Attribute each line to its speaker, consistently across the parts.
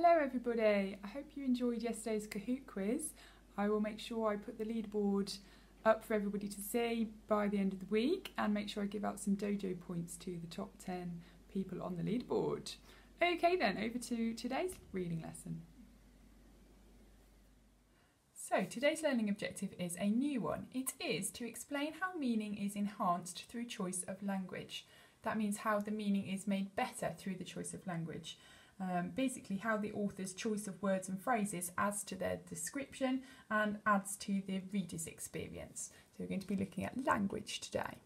Speaker 1: Hello everybody, I hope you enjoyed yesterday's Kahoot quiz. I will make sure I put the leaderboard up for everybody to see by the end of the week and make sure I give out some dojo points to the top 10 people on the leaderboard. Okay then, over to today's reading lesson. So today's learning objective is a new one. It is to explain how meaning is enhanced through choice of language. That means how the meaning is made better through the choice of language. Basically how the author's choice of words and phrases adds to their description and adds to the reader's experience. So we're going to be looking at language today.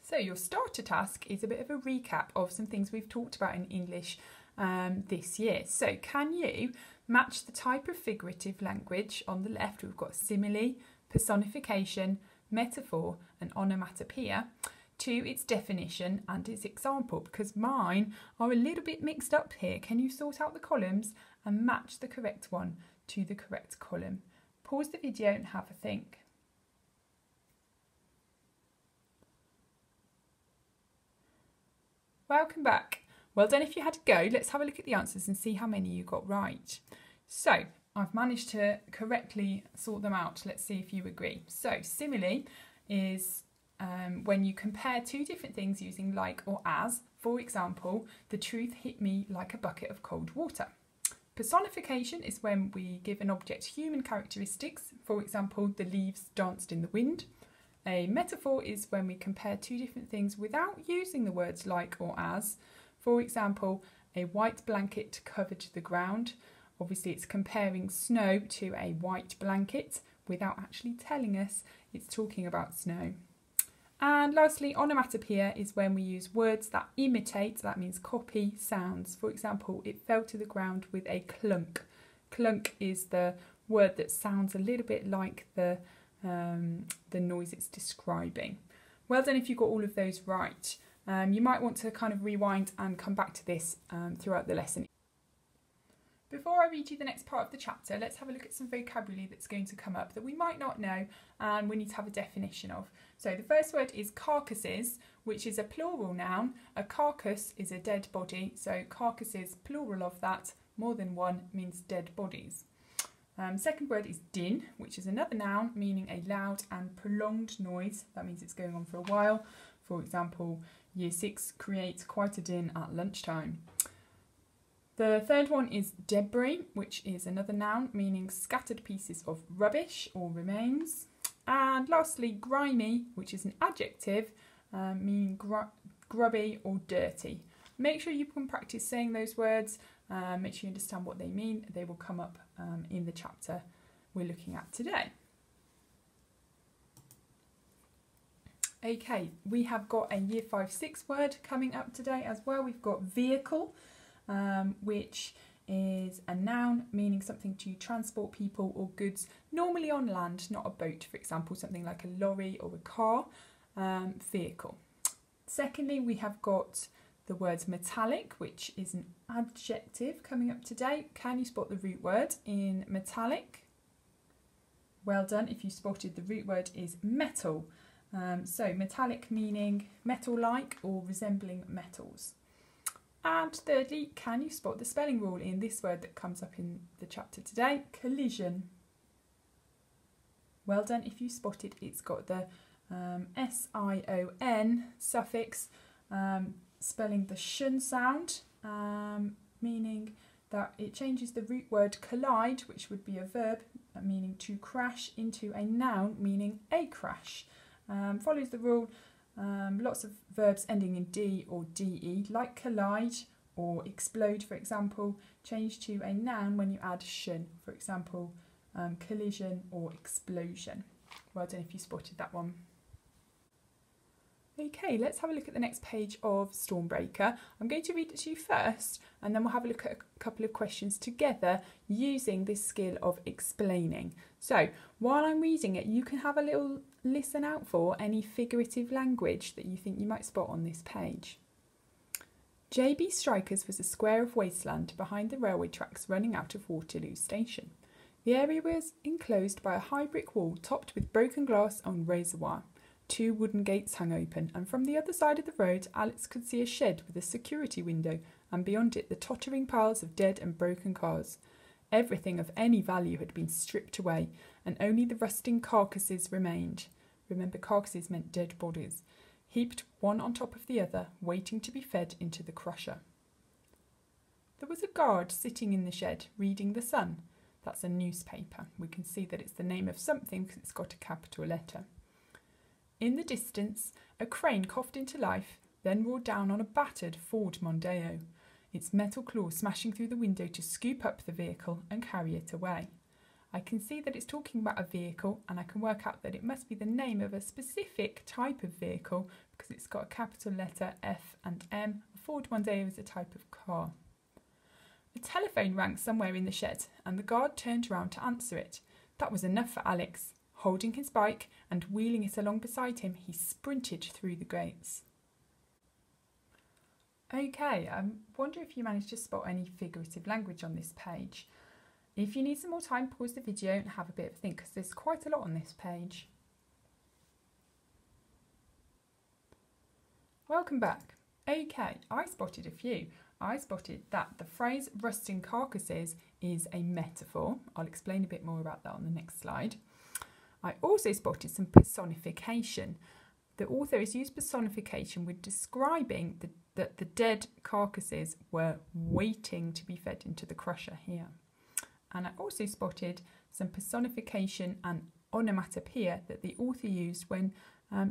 Speaker 1: So your starter task is a bit of a recap of some things we've talked about in English this year. So can you match the type of figurative language on the left? We've got simile, personification, metaphor and onomatopoeia to its definition and its example, because mine are a little bit mixed up here. Can you sort out the columns and match the correct one to the correct column? Pause the video and have a think. Welcome back. Well done if you had a go. Let's have a look at the answers and see how many you got right. So I've managed to correctly sort them out. Let's see if you agree. So simile is when you compare two different things using like or as. For example, the truth hit me like a bucket of cold water. Personification is when we give an object human characteristics. For example, the leaves danced in the wind. A metaphor is when we compare two different things without using the words like or as. For example, a white blanket covered the ground. Obviously, it's comparing snow to a white blanket without actually telling us it's talking about snow. And lastly, onomatopoeia is when we use words that imitate, that means copy, sounds. For example, it fell to the ground with a clunk. Clunk is the word that sounds a little bit like the noise it's describing. Well done if you got all of those right. You might want to kind of rewind and come back to this throughout the lesson. Before I read you the next part of the chapter, let's have a look at some vocabulary that's going to come up that we might not know and we need to have a definition of. So the first word is carcasses, which is a plural noun. A carcass is a dead body, so carcasses, plural of that, more than one, means dead bodies. Second word is din, which is another noun meaning a loud and prolonged noise. That means it's going on for a while. For example, Year 6 creates quite a din at lunchtime. The third one is debris, which is another noun meaning scattered pieces of rubbish or remains. And lastly, grimy, which is an adjective meaning grubby or dirty. Make sure you can practice saying those words, make sure you understand what they mean. They will come up in the chapter we're looking at today. Okay, we have got a Year 5-6 word coming up today as well. We've got vehicle, which is a noun meaning something to transport people or goods, normally on land, not a boat. For example, something like a lorry or a car, vehicle. Secondly, we have got the words metallic, which is an adjective coming up today. Can you spot the root word in metallic? Well done if you spotted the root word is metal. So metallic meaning metal-like or resembling metals. And thirdly, can you spot the spelling rule in this word that comes up in the chapter today? Collision. Well done if you spotted it's got the S-I-O-N suffix, spelling the shun sound, meaning that it changes the root word collide, which would be a verb meaning to crash, into a noun meaning a crash. Follows the rule. Lots of verbs ending in D or DE, like collide or explode, for example, change to a noun when you add shun, for example, collision or explosion. Well done if you spotted that one. Okay, let's have a look at the next page of Stormbreaker. I'm going to read it to you first, and then we'll have a look at a couple of questions together using this skill of explaining. So, while I'm reading it, you can have a little listen out for any figurative language that you think you might spot on this page. JB Strikers was a square of wasteland behind the railway tracks running out of Waterloo Station. The area was enclosed by a high brick wall topped with broken glass and razor wire. 2 wooden gates hung open, and from the other side of the road Alex could see a shed with a security window and beyond it the tottering piles of dead and broken cars. Everything of any value had been stripped away, and only the rusting carcasses remained. Remember, carcasses meant dead bodies, heaped one on top of the other, waiting to be fed into the crusher. There was a guard sitting in the shed, reading the Sun. That's a newspaper. We can see that it's the name of something because it's got a capital letter. In the distance, a crane coughed into life, then roared down on a battered Ford Mondeo, its metal claws smashing through the window to scoop up the vehicle and carry it away. I can see that it's talking about a vehicle, and I can work out that it must be the name of a specific type of vehicle because it's got a capital letter F and M. A Ford Mondeo is a type of car. A telephone rang somewhere in the shed, and the guard turned round to answer it. That was enough for Alex. Holding his bike and wheeling it along beside him, he sprinted through the gates. Okay, I wonder if you managed to spot any figurative language on this page. If you need some more time, pause the video and have a bit of a think, because there's quite a lot on this page. Welcome back. Okay, I spotted a few. I spotted that the phrase rusting carcasses is a metaphor. I'll explain a bit more about that on the next slide. I also spotted some personification. The author has used personification with describing that the dead carcasses were waiting to be fed into the crusher here. And I also spotted some personification and onomatopoeia that the author used when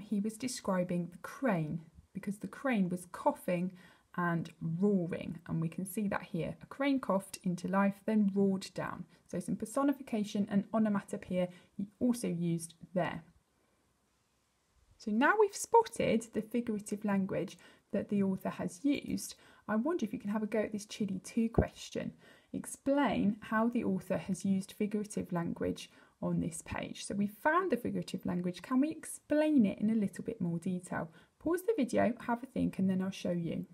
Speaker 1: he was describing the crane, because the crane was coughing and roaring, and we can see that here. A crane coughed into life, then roared down. So some personification and onomatopoeia he also used there. So now we've spotted the figurative language that the author has used, I wonder if you can have a go at this Chili 2 question. Explain how the author has used figurative language on this page. So we found the figurative language. Can we explain it in a little bit more detail? Pause the video, have a think, and then I'll show you.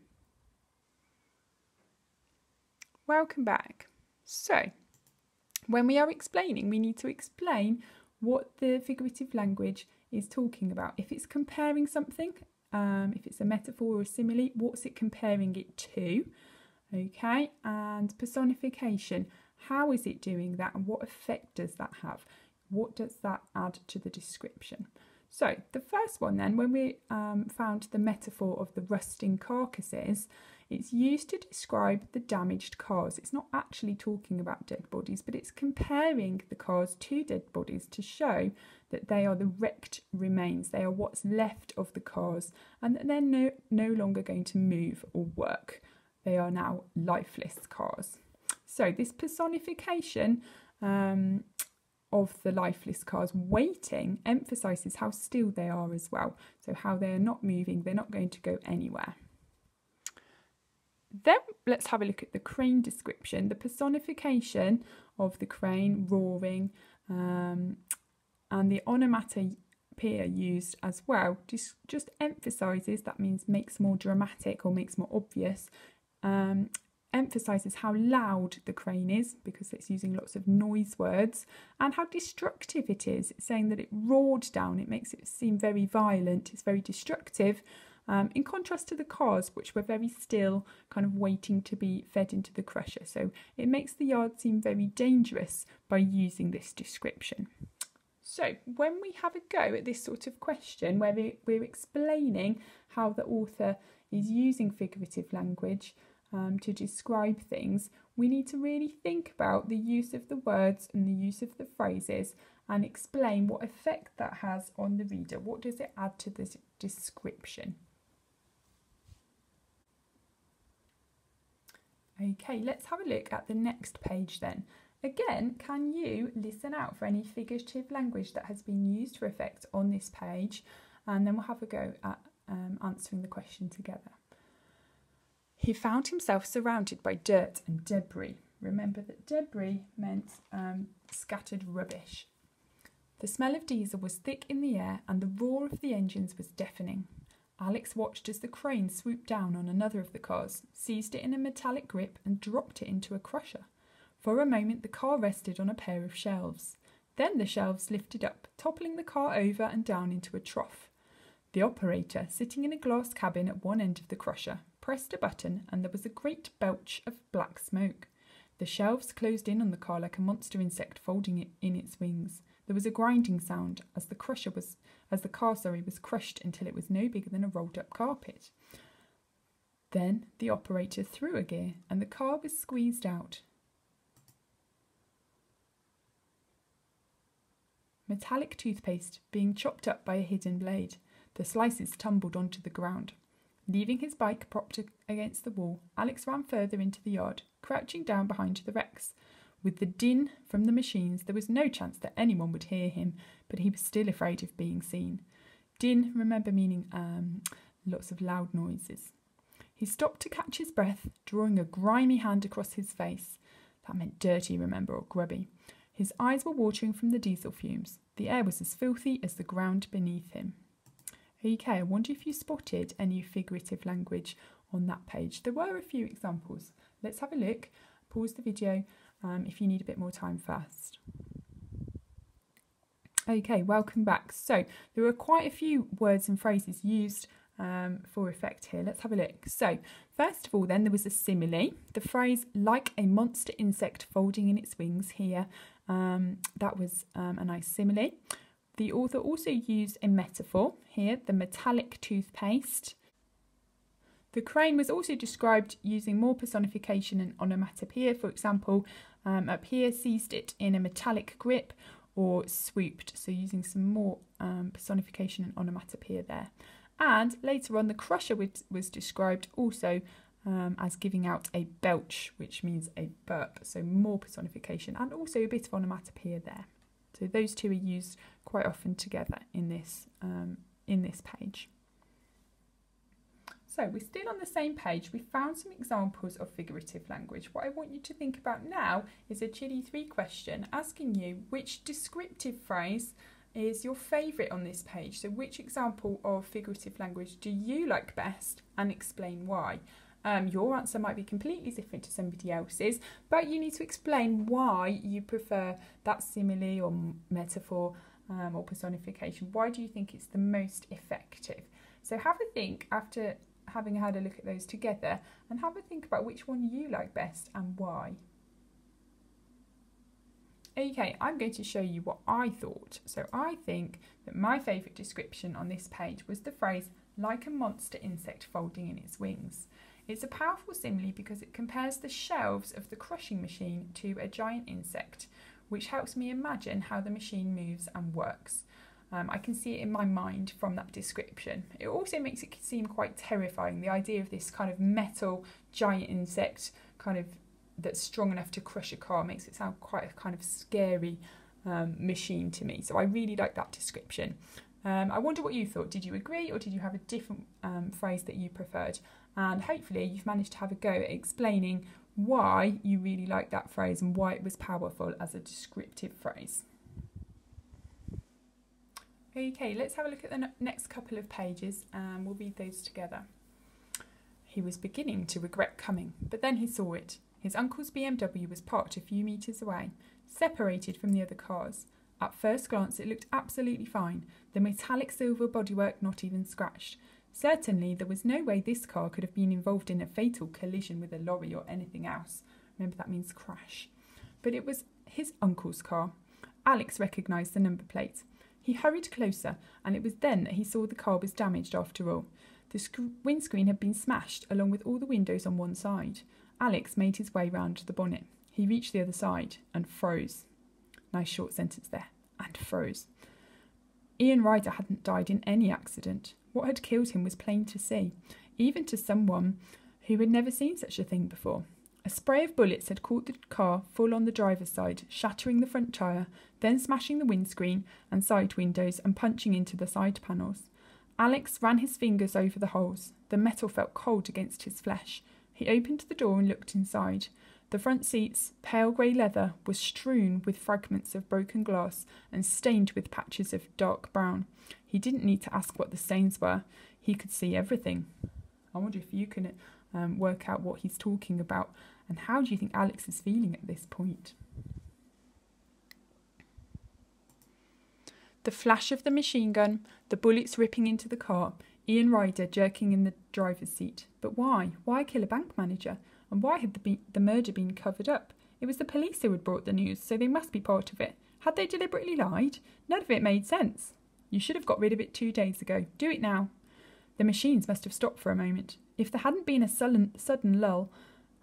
Speaker 1: Welcome back. So, when we are explaining, we need to explain what the figurative language is talking about. If it's comparing something, if it's a metaphor or a simile, what's it comparing it to? Okay, and personification, how is it doing that and what effect does that have? What does that add to the description? So the first one then, when we found the metaphor of the rusting carcasses, it's used to describe the damaged cars. It's not actually talking about dead bodies, but it's comparing the cars to dead bodies to show that they are the wrecked remains. They are what's left of the cars and that they're no longer going to move or work. They are now lifeless cars. So this personification of the lifeless cars waiting emphasises how still they are as well. So how they are not moving, they're not going to go anywhere. Then let's have a look at the crane description. The personification of the crane roaring and the onomatopoeia used as well just emphasises, that means makes more dramatic or makes more obvious, emphasises how loud the crane is because it's using lots of noise words, and how destructive it is. It's saying that it roared down. It makes it seem very violent. It's very destructive. In contrast to the cars, which were very still, kind of waiting to be fed into the crusher. So it makes the yard seem very dangerous by using this description. So when we have a go at this sort of question, where we're explaining how the author is using figurative language to describe things, we need to really think about the use of the words and the use of the phrases and explain what effect that has on the reader. What does it add to this description? Okay, let's have a look at the next page then. Again, can you listen out for any figurative language that has been used for effect on this page? And then we'll have a go at answering the question together. He found himself surrounded by dirt and debris. Remember that debris meant scattered rubbish. The smell of diesel was thick in the air and the roar of the engines was deafening. Alex watched as the crane swooped down on another of the cars, seized it in a metallic grip and dropped it into a crusher. For a moment the car rested on a pair of shelves. Then the shelves lifted up, toppling the car over and down into a trough. The operator, sitting in a glass cabin at one end of the crusher, pressed a button and there was a great belch of black smoke. The shelves closed in on the car like a monster insect folding it in its wings. There was a grinding sound as the car was crushed until it was no bigger than a rolled-up carpet. Then the operator threw a gear and the car was squeezed out. Metallic toothpaste being chopped up by a hidden blade. The slices tumbled onto the ground. Leaving his bike propped against the wall, Alex ran further into the yard, crouching down behind the wrecks. With the din from the machines, there was no chance that anyone would hear him, but he was still afraid of being seen. Din, remember, meaning lots of loud noises. He stopped to catch his breath, drawing a grimy hand across his face. That meant dirty, remember, or grubby. His eyes were watering from the diesel fumes. The air was as filthy as the ground beneath him. Okay, I wonder if you spotted any figurative language on that page. There were a few examples. Let's have a look. Pause the video if you need a bit more time first. Okay, welcome back. So there were quite a few words and phrases used for effect here. Let's have a look. So first of all then there was a simile. The phrase like a monster insect folding in its wings here. That was a nice simile. The author also used a metaphor here, the metallic toothpaste. The crane was also described using more personification and onomatopoeia. For example, up here, seized it in a metallic grip or swooped. So using some more personification and onomatopoeia there. And later on, the crusher was described also as giving out a belch, which means a burp. So more personification and also a bit of onomatopoeia there. So those two are used quite often together in this page. So we're still on the same page. We found some examples of figurative language. What I want you to think about now is a Chili 3 question asking you which descriptive phrase is your favourite on this page. So which example of figurative language do you like best and explain why? Your answer might be completely different to somebody else's, but you need to explain why you prefer that simile or metaphor or personification. Why do you think it's the most effective? So have a think after having had a look at those together and have a think about which one you like best and why. Okay, I'm going to show you what I thought. So I think that my favourite description on this page was the phrase like a monster insect folding in its wings. It's a powerful simile because it compares the shelves of the crushing machine to a giant insect, which helps me imagine how the machine moves and works. I can see it in my mind from that description. It also makes it seem quite terrifying, the idea of this kind of metal giant insect kind of that's strong enough to crush a car makes it sound quite a kind of scary machine to me. So I really like that description. I wonder what you thought. Did you agree or did you have a different phrase that you preferred? And hopefully you've managed to have a go at explaining why you really like that phrase and why it was powerful as a descriptive phrase. Okay, let's have a look at the next couple of pages and we'll read those together. He was beginning to regret coming, but then he saw it. His uncle's BMW was parked a few metres away, separated from the other cars. At first glance it looked absolutely fine, the metallic silver bodywork not even scratched. Certainly there was no way this car could have been involved in a fatal collision with a lorry or anything else. Remember, that means crash. But it was his uncle's car. Alex recognised the number plate. He hurried closer, and it was then that he saw the car was damaged after all. The windscreen had been smashed, along with all the windows on one side. Alex made his way round the bonnet. He reached the other side and froze. Nice short sentence there. And froze. Ian Ryder hadn't died in any accident. What had killed him was plain to see, even to someone who had never seen such a thing before. A spray of bullets had caught the car full on the driver's side, shattering the front tyre, then smashing the windscreen and side windows and punching into the side panels. Alex ran his fingers over the holes. The metal felt cold against his flesh. He opened the door and looked inside. The front seats, pale grey leather, were strewn with fragments of broken glass and stained with patches of dark brown. He didn't need to ask what the stains were. He could see everything. I wonder if you can work out what he's talking about, and how do you think Alex is feeling at this point? The flash of the machine gun, the bullets ripping into the car, Ian Ryder jerking in the driver's seat. But why? Why kill a bank manager? And why had the murder been covered up? It was the police who had brought the news, so they must be part of it. Had they deliberately lied? None of it made sense. You should have got rid of it 2 days ago. Do it now. The machines must have stopped for a moment. If there hadn't been a sudden lull,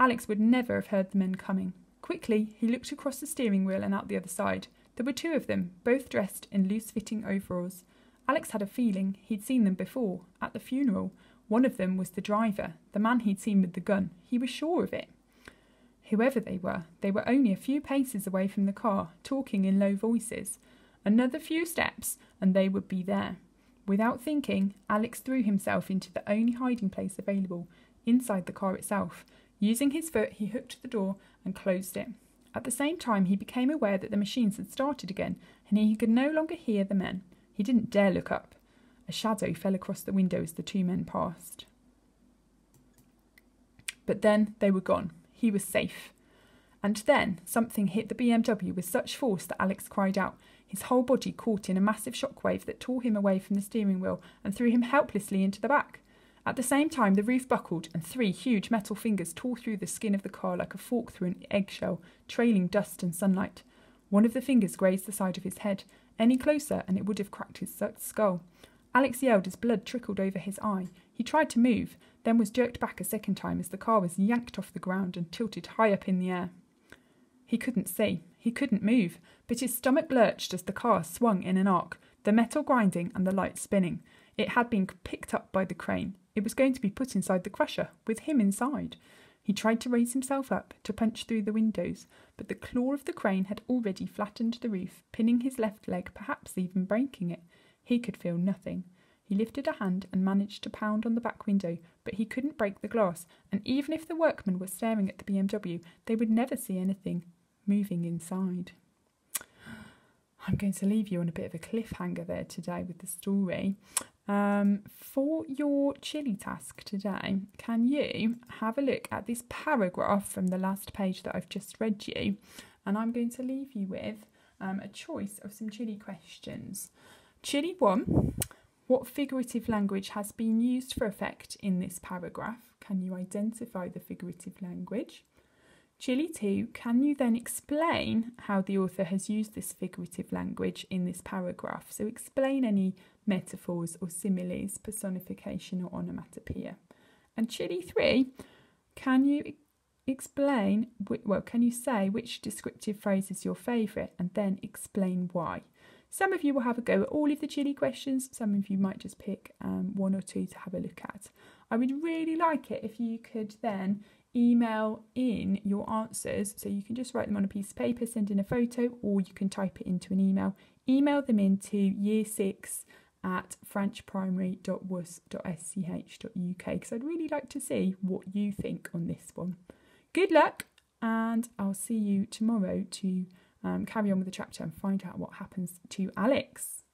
Speaker 1: Alex would never have heard the men coming. Quickly, he looked across the steering wheel and out the other side. There were 2 of them, both dressed in loose-fitting overalls. Alex had a feeling he'd seen them before, at the funeral. One of them was the driver, the man he'd seen with the gun. He was sure of it. Whoever they were only a few paces away from the car, talking in low voices. Another few steps, and they would be there. Without thinking, Alex threw himself into the only hiding place available, inside the car itself. Using his foot, he hooked the door and closed it. At the same time, he became aware that the machines had started again, and he could no longer hear the men. He didn't dare look up. A shadow fell across the window as the 2 men passed. But then they were gone. He was safe. And then something hit the BMW with such force that Alex cried out. His whole body caught in a massive shockwave that tore him away from the steering wheel and threw him helplessly into the back. At the same time, the roof buckled and 3 huge metal fingers tore through the skin of the car like a fork through an eggshell, trailing dust and sunlight. One of the fingers grazed the side of his head. Any closer and it would have cracked his skull. Alex yelled as blood trickled over his eye. He tried to move, then was jerked back a second time as the car was yanked off the ground and tilted high up in the air. He couldn't see. He couldn't move, but his stomach lurched as the car swung in an arc, the metal grinding and the lights spinning. It had been picked up by the crane. It was going to be put inside the crusher, with him inside. He tried to raise himself up, to punch through the windows, but the claw of the crane had already flattened the roof, pinning his left leg, perhaps even breaking it. He could feel nothing. He lifted a hand and managed to pound on the back window, but he couldn't break the glass, and even if the workmen were staring at the BMW, they would never see anything moving inside. I'm going to leave you on a bit of a cliffhanger there today with the story. For your chili task today, can you have a look at this paragraph from the last page that I've just read you? And I'm going to leave you with a choice of some chili questions. Chili 1, what figurative language has been used for effect in this paragraph? Can you identify the figurative language? Chili 2, can you then explain how the author has used this figurative language in this paragraph? So explain any metaphors or similes, personification or onomatopoeia. And Chili 3, can you explain, can you say which descriptive phrase is your favourite and then explain why? Some of you will have a go at all of the chili questions. Some of you might just pick 1 or 2 to have a look at. I would really like it if you could then email in your answers. So you can just write them on a piece of paper, send in a photo, or you can type it into an email. Email them into year6@frenchprimary.wus.sch.uk because I'd really like to see what you think on this one. Good luck, and I'll see you tomorrow to carry on with the chapter and find out what happens to Alex.